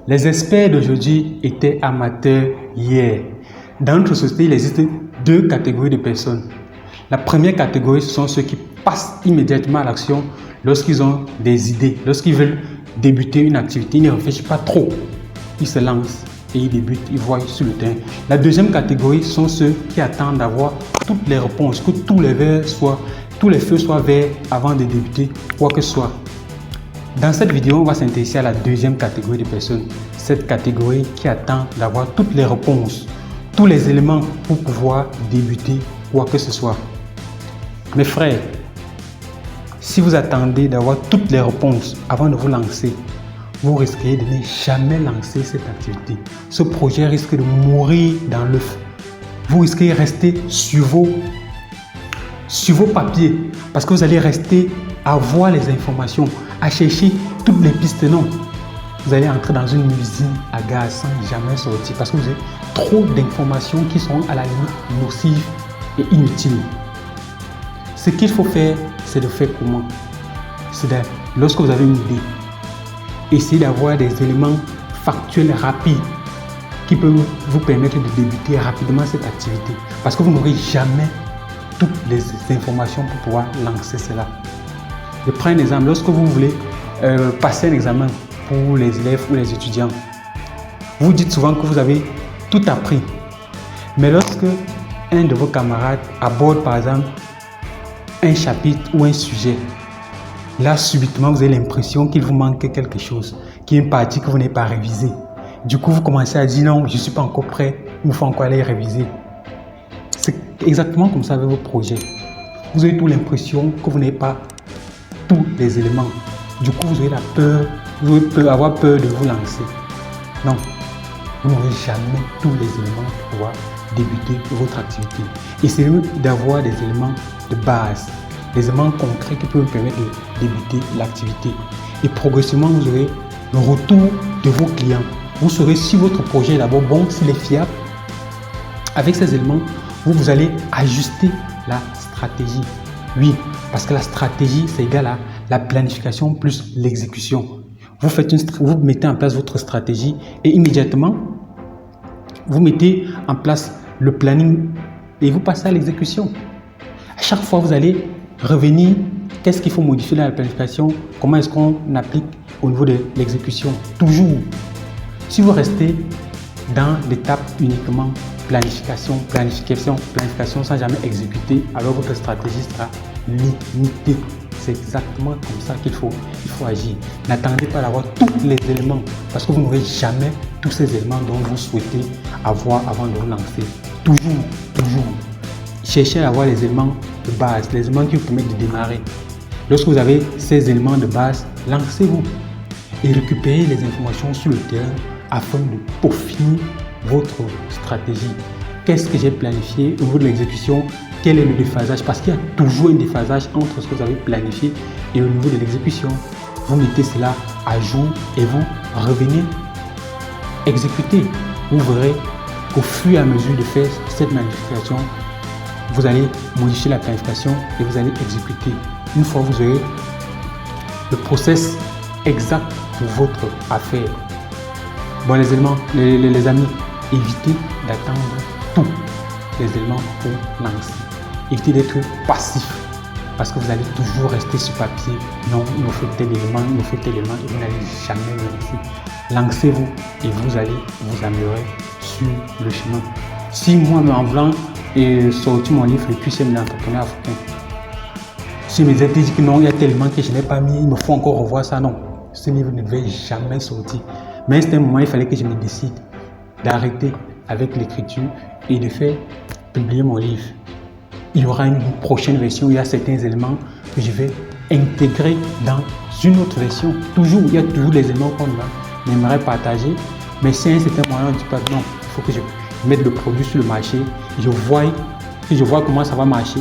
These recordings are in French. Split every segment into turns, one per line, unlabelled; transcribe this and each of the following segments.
Les experts d'aujourd'hui étaient amateurs hier. Dans notre société, il existe deux catégories de personnes. La première catégorie, ce sont ceux qui passent immédiatement à l'action lorsqu'ils ont des idées, lorsqu'ils veulent débuter une activité. Ils ne réfléchissent pas trop. Ils se lancent et ils débutent, ils voient sur le terrain. La deuxième catégorie sont ceux qui attendent d'avoir toutes les réponses, que tous les feux soient verts avant de débuter quoi que ce soit. Dans cette vidéo, on va s'intéresser à la deuxième catégorie de personnes. Cette catégorie qui attend d'avoir toutes les réponses, tous les éléments pour pouvoir débuter quoi que ce soit. Mes frères, si vous attendez d'avoir toutes les réponses avant de vous lancer, vous risquez de ne jamais lancer cette activité. Ce projet risque de mourir dans l'œuf. Vous risquez de rester sur vos papiers parce que vous allez rester à voir les informations, à chercher toutes les pistes. Non, vous allez entrer dans une usine à gaz sans jamais sortir parce que vous avez trop d'informations qui sont à la limite nocives et inutiles. Ce qu'il faut faire, c'est de faire comment? C'est lorsque vous avez une idée, essayez d'avoir des éléments factuels rapides qui peuvent vous permettre de débuter rapidement cette activité parce que vous n'aurez jamais toutes les informations pour pouvoir lancer cela. Je prends un exemple. Lorsque vous voulez passer un examen pour les élèves ou les étudiants, vous dites souvent que vous avez tout appris. Mais lorsque un de vos camarades aborde par exemple un chapitre ou un sujet, là subitement vous avez l'impression qu'il vous manque quelque chose, qu'il y a une partie que vous n'avez pas révisée. Du coup vous commencez à dire non, je ne suis pas encore prêt, il me faut encore aller réviser. C'est exactement comme ça avec vos projets. Vous avez toute l'impression que vous n'avez pas tous les éléments. Du coup, vous pouvez avoir peur de vous lancer. Non, vous n'aurez jamais tous les éléments pour pouvoir débuter votre activité. Essayez d'avoir des éléments de base, des éléments concrets qui peuvent vous permettre de débuter l'activité. Et progressivement, vous aurez le retour de vos clients. Vous saurez si votre projet est d'abord bon, s'il est fiable. Avec ces éléments, vous allez ajuster la stratégie. Oui, parce que la stratégie, c'est égal à la planification plus l'exécution. Vous mettez en place votre stratégie et immédiatement, vous mettez en place le planning et vous passez à l'exécution. À chaque fois, vous allez revenir, qu'est-ce qu'il faut modifier dans la planification, comment est-ce qu'on applique au niveau de l'exécution. Toujours, si vous restez dans l'étape uniquement planification sans jamais exécuter, alors votre stratégie sera limitée. C'est exactement comme ça qu'il faut agir. N'attendez pas d'avoir tous les éléments parce que vous n'aurez jamais tous ces éléments dont vous souhaitez avoir avant de vous lancer. Toujours. Cherchez à avoir les éléments de base, les éléments qui vous permettent de démarrer. Lorsque vous avez ces éléments de base, lancez-vous et récupérez les informations sur le terrain afin de peaufiner votre stratégie. Qu'est-ce que j'ai planifié au niveau de l'exécution? Quel est le déphasage? Parce qu'il y a toujours un déphasage entre ce que vous avez planifié et au niveau de l'exécution. Vous mettez cela à jour et vous revenez exécuter. Vous verrez qu'au fur et à mesure de faire cette planification, vous allez modifier la planification et vous allez exécuter. Une fois vous aurez le process exact pour votre affaire. Bon, les éléments, les amis, évitez d'attendre tous les éléments pour lancer. Évitez d'être passif parce que vous allez toujours rester sur papier. Non, il me faut tel élément, et vous n'allez jamais lancer. Lancez-vous et vous allez vous améliorer sur le chemin. Si moi, en voulant sortir mon livre, le puissant d'entrepreneur africain, si mes études disent que non, il y a tellement que je n'ai pas mis, il me faut encore revoir ça, non. Ce livre ne devait jamais sortir. Mais à un moment, il fallait que je me décide d'arrêter avec l'écriture et de faire publier mon livre. Il y aura une prochaine version, il y a certains éléments que je vais intégrer dans une autre version. Toujours, il y a toujours les éléments qu'on aimerait partager, mais si à un certain moment, on ne dit pas non, il faut que je mette le produit sur le marché, je vois comment ça va marcher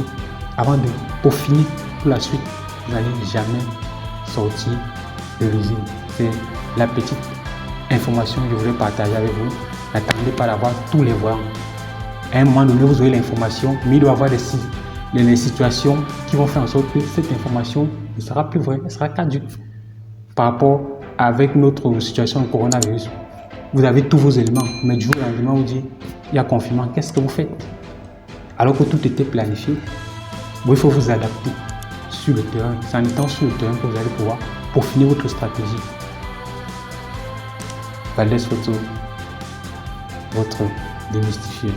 avant de peaufiner pour la suite. Vous n'allez jamais sortir de l'usine. C'est la petite information que je voulais partager avec vous. N'attendez pas d'avoir tous les voyants. À un moment donné, vous aurez l'information, mais il doit y avoir des situations qui vont faire en sorte que cette information ne sera plus vraie, elle sera caduque par rapport avec notre situation de coronavirus, vous avez tous vos éléments, mais du jour au lendemain, vous dites, il y a confinement, qu'est-ce que vous faites? Alors que tout était planifié. Bon, il faut vous adapter sur le terrain. C'est en étant sur le terrain que vous allez pouvoir peaufiner votre stratégie. Valdez Photo, votre démystifié.